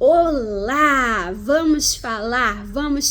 Olá! Vamos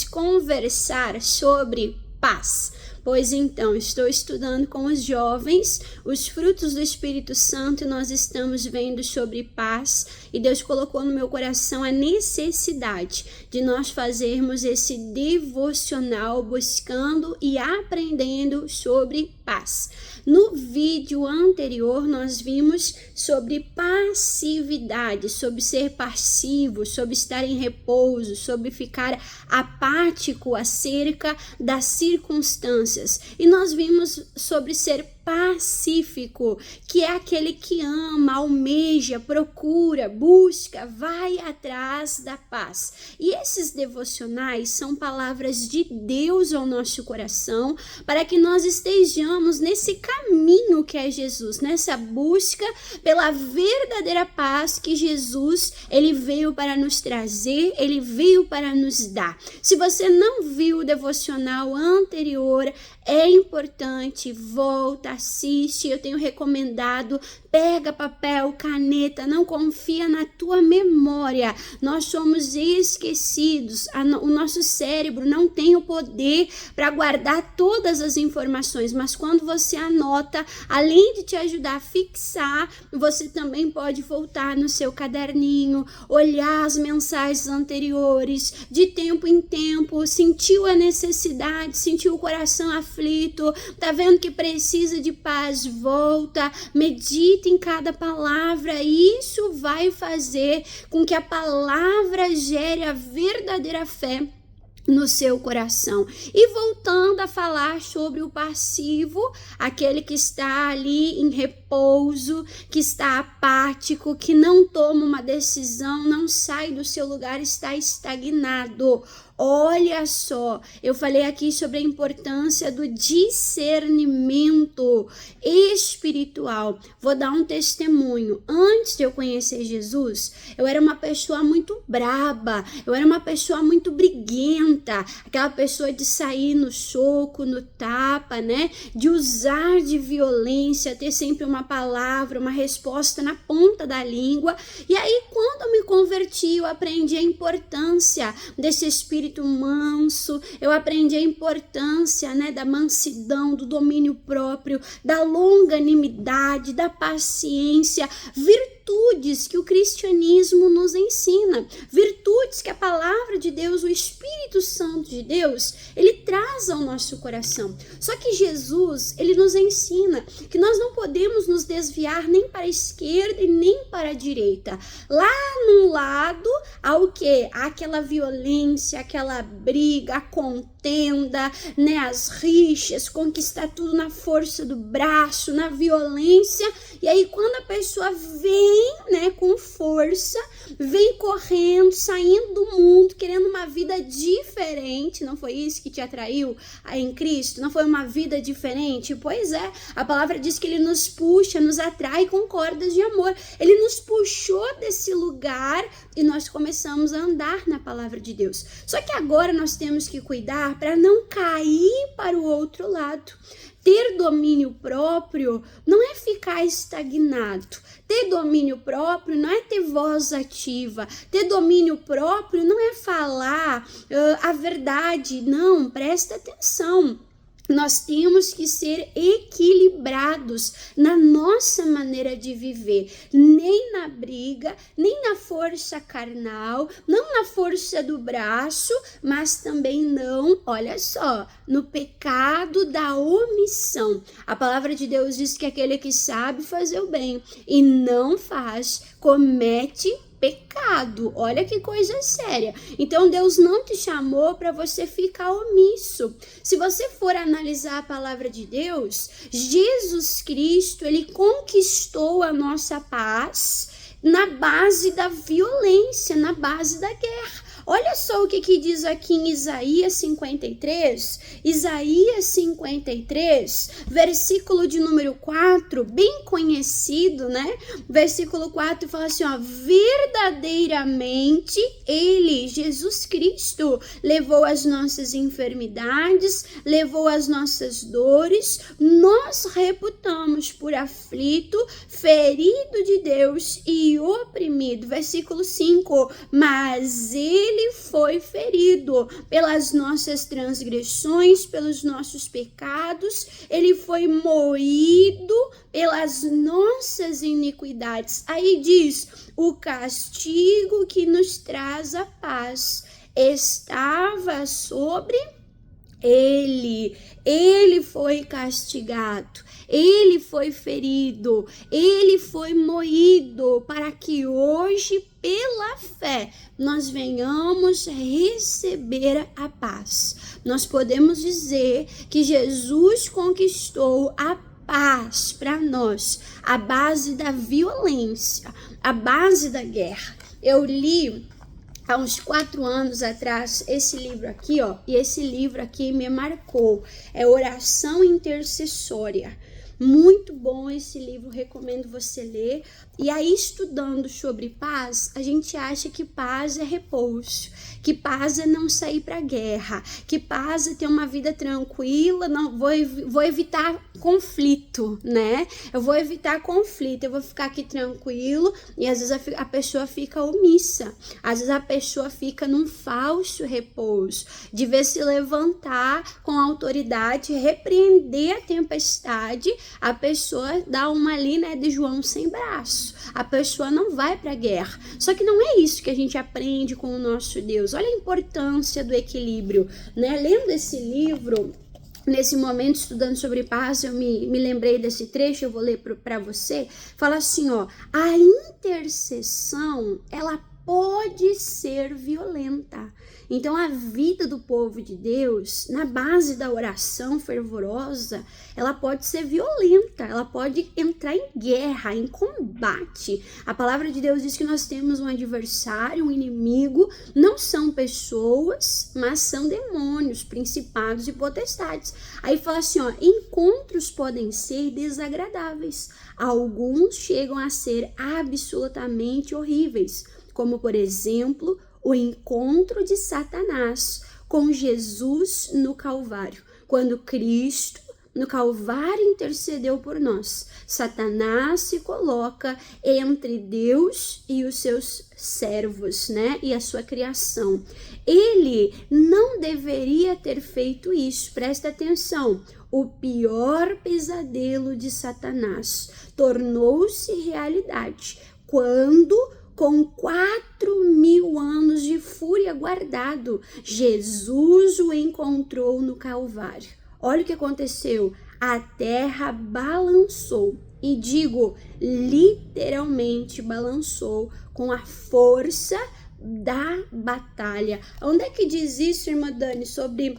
conversar sobre paz. Pois então, estou estudando com os jovens os frutos do Espírito Santo e nós estamos vendo sobre paz e Deus colocou no meu coração a necessidade de nós fazermos esse devocional buscando e aprendendo sobre paz. No vídeo anterior nós vimos sobre passividade, sobre ser passivo, sobre estar em repouso, sobre ficar apático acerca das circunstâncias. E nós vimos sobre ser pacífico, que é aquele que ama, almeja, procura, busca, vai atrás da paz. E esses devocionais são palavras de Deus ao nosso coração, para que nós estejamos nesse caminho que é Jesus, nessa busca pela verdadeira paz que Jesus, ele veio para nos trazer, ele veio para nos dar. Se você não viu o devocional anterior, é importante, volta, assiste, eu tenho recomendado, pega papel, caneta, não confia na tua memória, nós somos esquecidos, o nosso cérebro não tem o poder para guardar todas as informações, mas quando você anota, além de te ajudar a fixar, você também pode voltar no seu caderninho, olhar as mensagens anteriores, de tempo em tempo, sentiu a necessidade, sentiu o coração aflito, tá vendo que precisa de paz, volta, medita em cada palavra, e isso vai fazer com que a palavra gere a verdadeira fé no seu coração. E voltando a falar sobre o passivo, aquele que está ali em repouso, que está apático, que não toma uma decisão, não sai do seu lugar, está estagnado. Olha só, eu falei aqui sobre a importância do discernimento espiritual. Vou dar um testemunho. Antes de eu conhecer Jesus, eu era uma pessoa muito braba, eu era uma pessoa muito briguenta, aquela pessoa de sair no soco, no tapa, né? De usar de violência, ter sempre uma palavra, uma resposta na ponta da língua. E aí, quando eu me converti, eu aprendi a importância desse espírito manso, eu aprendi a importância, né, da mansidão, do domínio próprio, da longanimidade, da paciência, virtudes que o cristianismo nos ensina, virtudes que a palavra de Deus, o Espírito Santo de Deus, ele traz ao nosso coração. Só que Jesus, ele nos ensina que nós não podemos nos desviar nem para a esquerda e nem para a direita. Lá num lado, há o quê? Há aquela violência, aquela briga, a contenda, né, as rixas, conquistar tudo na força do braço, na violência. E aí quando a pessoa vem, né, com força, vem correndo, saindo do mundo, querendo uma vida diferente, não foi isso que te atraiu em Cristo? Não foi uma vida diferente? Pois é, a palavra diz que ele nos puxa, nos atrai com cordas de amor. Ele nos puxou desse lugar e nós começamos a andar na palavra de Deus. Só que agora nós temos que cuidar para não cair para o outro lado. Ter domínio próprio não é ficar estagnado. Ter domínio próprio não é ter voz ativa. Ter domínio próprio não é falar a verdade. Não, presta atenção. Nós temos que ser equilibrados na nossa maneira de viver, nem na briga, nem na força carnal, não na força do braço, mas também não, olha só, no pecado da omissão. A palavra de Deus diz que aquele que sabe fazer o bem e não faz, comete pecado. Olha que coisa séria. Então Deus não te chamou para você ficar omisso. Se você for analisar a palavra de Deus, Jesus Cristo, ele conquistou a nossa paz na base da violência, na base da guerra. Olha só o que diz aqui em Isaías 53. Isaías 53, versículo de número 4, bem conhecido, né? Versículo 4 fala assim, ó, verdadeiramente ele, Jesus Cristo, levou as nossas enfermidades, levou as nossas dores, nós reputamos por aflito, ferido de Deus e oprimido. Versículo 5, mas ele foi ferido pelas nossas transgressões, pelos nossos pecados, ele foi moído pelas nossas iniquidades. Aí diz, o castigo que nos traz a paz estava sobre ele foi castigado, ele foi ferido, ele foi moído, para que hoje, pela fé, nós venhamos receber a paz. Nós podemos dizer que Jesus conquistou a paz para nós, a base da violência, a base da guerra. Eu li há uns 4 anos atrás esse livro aqui, ó, e esse livro aqui me marcou. É Oração Intercessória. Muito bom esse livro, recomendo você ler. E aí, estudando sobre paz, a gente acha que paz é repouso, que paz é não sair para guerra, que paz é ter uma vida tranquila, não vou evitar conflito, né? Eu vou evitar conflito, eu vou ficar aqui tranquilo, e às vezes a pessoa fica omissa, às vezes a pessoa fica num falso repouso, de ver se levantar com autoridade, repreender a tempestade, a pessoa dá uma ali, né, de João sem braço. A pessoa não vai para a guerra. Só que não é isso que a gente aprende com o nosso Deus. Olha a importância do equilíbrio, né? Lendo esse livro, nesse momento, estudando sobre paz, eu me lembrei desse trecho, eu vou ler para você. Fala assim, ó, a intercessão, ela pode ser violenta. Então, a vida do povo de Deus, na base da oração fervorosa, ela pode ser violenta, ela pode entrar em guerra, em combate. A palavra de Deus diz que nós temos um adversário, um inimigo, não são pessoas, mas são demônios, principados e potestades. Aí fala assim, ó, encontros podem ser desagradáveis, alguns chegam a ser absolutamente horríveis, como, por exemplo, o encontro de Satanás com Jesus no Calvário. Quando Cristo, no Calvário, intercedeu por nós, Satanás se coloca entre Deus e os seus servos, né? E a sua criação. Ele não deveria ter feito isso, presta atenção. O pior pesadelo de Satanás tornou-se realidade quando, com 4.000 anos de fúria guardado, Jesus o encontrou no Calvário. Olha o que aconteceu. A terra balançou. E digo, literalmente balançou com a força da batalha. Onde é que diz isso, irmã Dani, sobre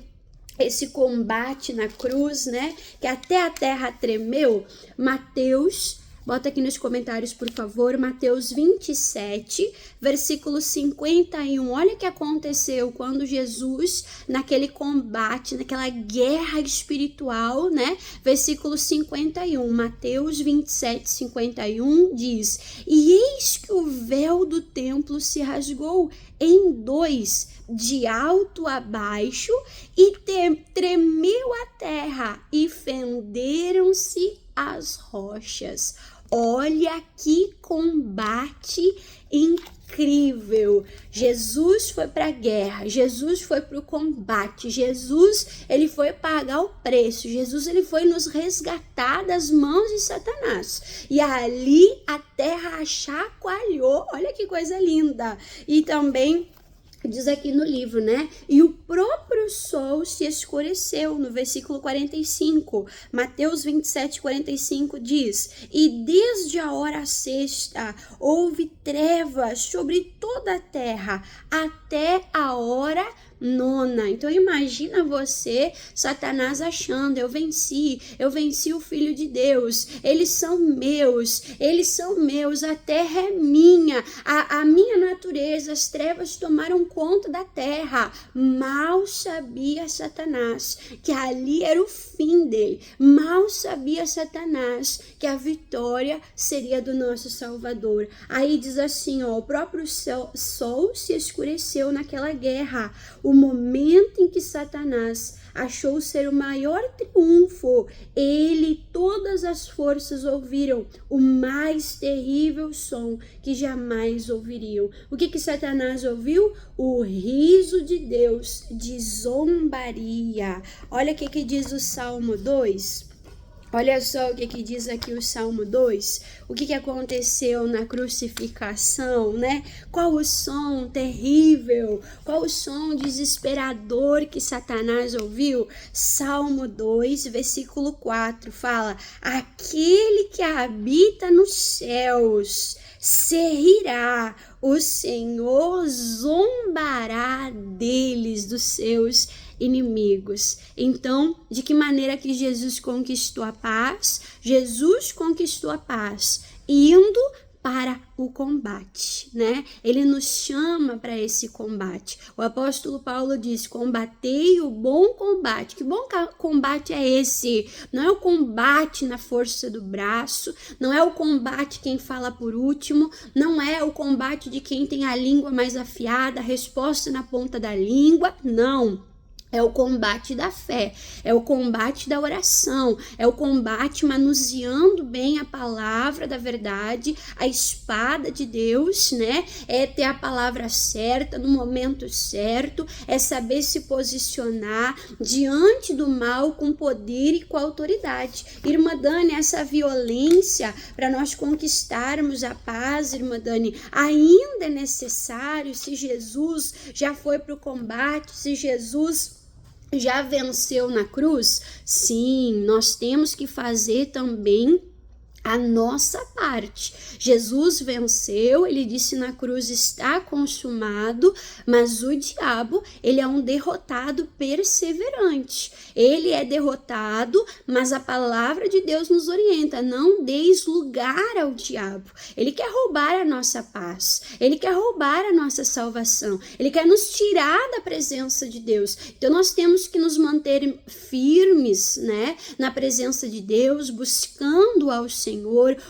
esse combate na cruz, né? Que até a terra tremeu. Mateus, bota aqui nos comentários, por favor, Mateus 27, versículo 51. Olha o que aconteceu quando Jesus, naquele combate, naquela guerra espiritual, né? Versículo 51, Mateus 27, 51 diz: E eis que o véu do templo se rasgou em 2, de alto a baixo, e tremeu a terra, e fenderam-se as rochas. Olha que combate incrível. Jesus foi para a guerra, Jesus foi para o combate, Jesus, ele foi pagar o preço, Jesus, ele foi nos resgatar das mãos de Satanás. E ali a terra chacoalhou, olha que coisa linda. E também diz aqui no livro, né? E o próprio sol se escureceu. No versículo 45, Mateus 27:45 diz: e desde a hora sexta houve trevas sobre toda a terra até a hora nona. Então imagina você, Satanás, achando: eu venci o Filho de Deus, eles são meus, a terra é minha, a minha natureza, as trevas tomaram conta da terra. Mal sabia Satanás que ali era o fim dele, mal sabia Satanás que a vitória seria do nosso Salvador. Aí diz assim, ó, o próprio sol se escureceu naquela guerra. O momento em que Satanás achou ser o maior triunfo, ele e todas as forças ouviram o mais terrível som que jamais ouviriam. O que Satanás ouviu? O riso de Deus, de zombaria. Olha o que diz o Salmo 2. Olha só o que diz aqui o Salmo 2, o que aconteceu na crucificação, né? Qual o som terrível, qual o som desesperador que Satanás ouviu? Salmo 2, versículo 4, fala: aquele que habita nos céus se rirá, o Senhor zombará deles, dos seus inimigos. Então, de que maneira que Jesus conquistou a paz? Jesus conquistou a paz indo para o combate, né? Ele nos chama para esse combate. O apóstolo Paulo diz: combatei o bom combate. Que bom combate é esse? Não é o combate na força do braço, não é o combate quem fala por último, não é o combate de quem tem a língua mais afiada, a resposta na ponta da língua, não. É o combate da fé, é o combate da oração, é o combate manuseando bem a palavra da verdade, a espada de Deus, né? É ter a palavra certa no momento certo, é saber se posicionar diante do mal com poder e com autoridade. Irmã Dani, essa violência para nós conquistarmos a paz, irmã Dani, ainda é necessário? Se Jesus já foi para o combate, se Jesus já venceu na cruz? Sim, nós temos que fazer também a nossa parte. Jesus venceu, ele disse na cruz: está consumado, mas o diabo, ele é um derrotado perseverante. Ele é derrotado, mas a palavra de Deus nos orienta: não deis lugar ao diabo. Ele quer roubar a nossa paz, ele quer roubar a nossa salvação, ele quer nos tirar da presença de Deus. Então nós temos que nos manter firmes, né, na presença de Deus, buscando ao Senhor,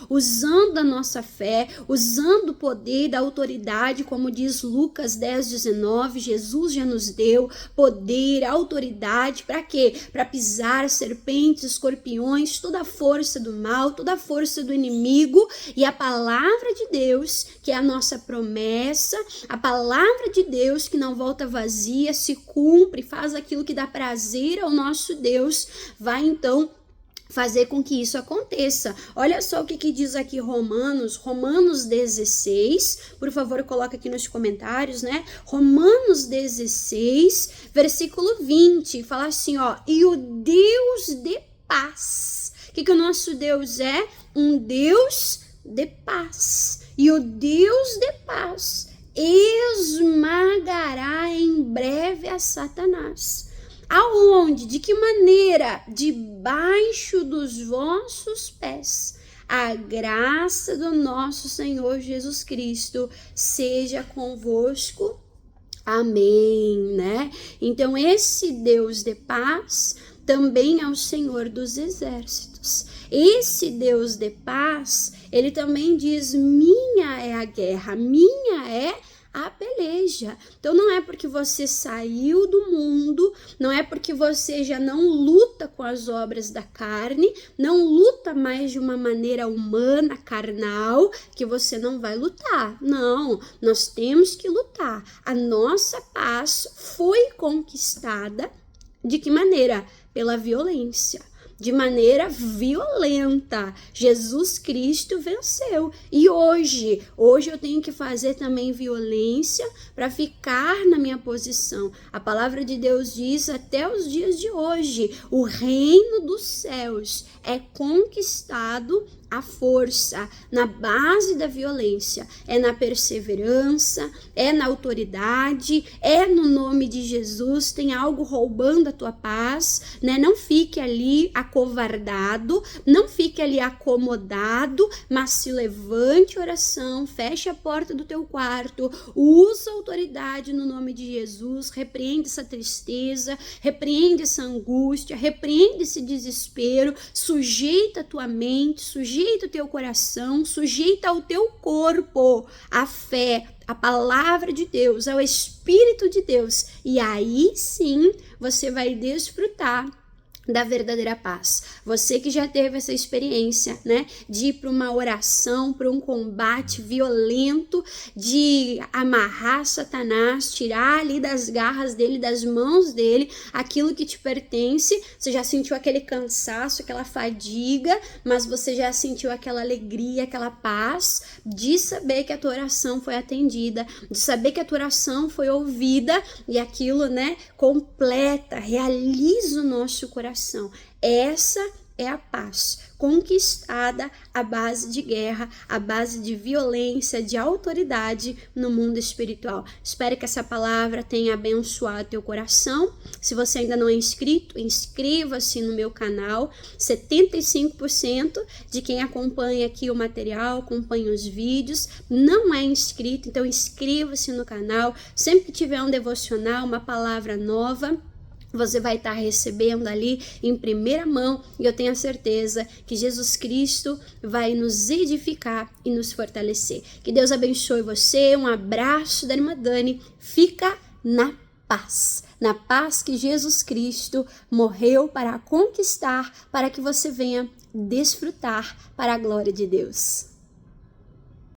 usando a nossa fé, usando o poder da autoridade, como diz Lucas 10:19, Jesus já nos deu poder, autoridade, para quê? Para pisar serpentes, escorpiões, toda a força do mal, toda a força do inimigo, e a palavra de Deus, que é a nossa promessa, a palavra de Deus que não volta vazia, se cumpre, faz aquilo que dá prazer ao nosso Deus, vai então fazer com que isso aconteça. Olha só o que diz aqui Romanos 16, por favor, coloca aqui nos comentários, né? Romanos 16, versículo 20, fala assim, ó: e o Deus de paz. O que o nosso Deus é? Um Deus de paz. E o Deus de paz esmagará em breve a Satanás. Aonde? De que maneira? Debaixo dos vossos pés. A graça do nosso Senhor Jesus Cristo seja convosco. Amém, né? Então esse Deus de paz também é o Senhor dos exércitos. Esse Deus de paz, ele também diz: minha é a guerra, minha é a peleja. Então não é porque você saiu do mundo, não é porque você já não luta com as obras da carne, não luta mais de uma maneira humana, carnal, que você não vai lutar. Não, nós temos que lutar. A nossa paz foi conquistada de que maneira? Pela violência. de maneira violenta. Jesus Cristo venceu. E hoje eu tenho que fazer também violência para ficar na minha posição. A palavra de Deus diz até os dias de hoje, o reino dos céus é conquistado à força, na base da violência, é na perseverança, é na autoridade, é no nome de Jesus. Tem algo roubando a tua paz, né? Não fique ali acovardado, não fique ali acomodado, mas se levante oração, feche a porta do teu quarto, usa a autoridade no nome de Jesus, repreende essa tristeza, repreende essa angústia, repreende esse desespero, sujeita a tua mente, sujeita o teu coração, sujeita o teu corpo, a fé, a palavra de Deus, ao Espírito de Deus. E aí sim você vai desfrutar da verdadeira paz. Você que já teve essa experiência, né, de ir para uma oração, para um combate violento, de amarrar Satanás, tirar ali das garras dele, das mãos dele, aquilo que te pertence. Você já sentiu aquele cansaço, aquela fadiga, mas você já sentiu aquela alegria, aquela paz de saber que a tua oração foi atendida, de saber que a tua oração foi ouvida e aquilo, né, completa, realiza o nosso coração. Essa é a paz conquistada à base de guerra, à base de violência, de autoridade no mundo espiritual. Espero que essa palavra tenha abençoado teu coração. Se você ainda não é inscrito, inscreva-se no meu canal. 75% de quem acompanha aqui o material, acompanha os vídeos, não é inscrito, então inscreva-se no canal. Sempre que tiver um devocional, uma palavra nova, você vai estar recebendo ali em primeira mão, e eu tenho a certeza que Jesus Cristo vai nos edificar e nos fortalecer. Que Deus abençoe você, um abraço da irmã Dani, fica na paz que Jesus Cristo morreu para conquistar, para que você venha desfrutar para a glória de Deus.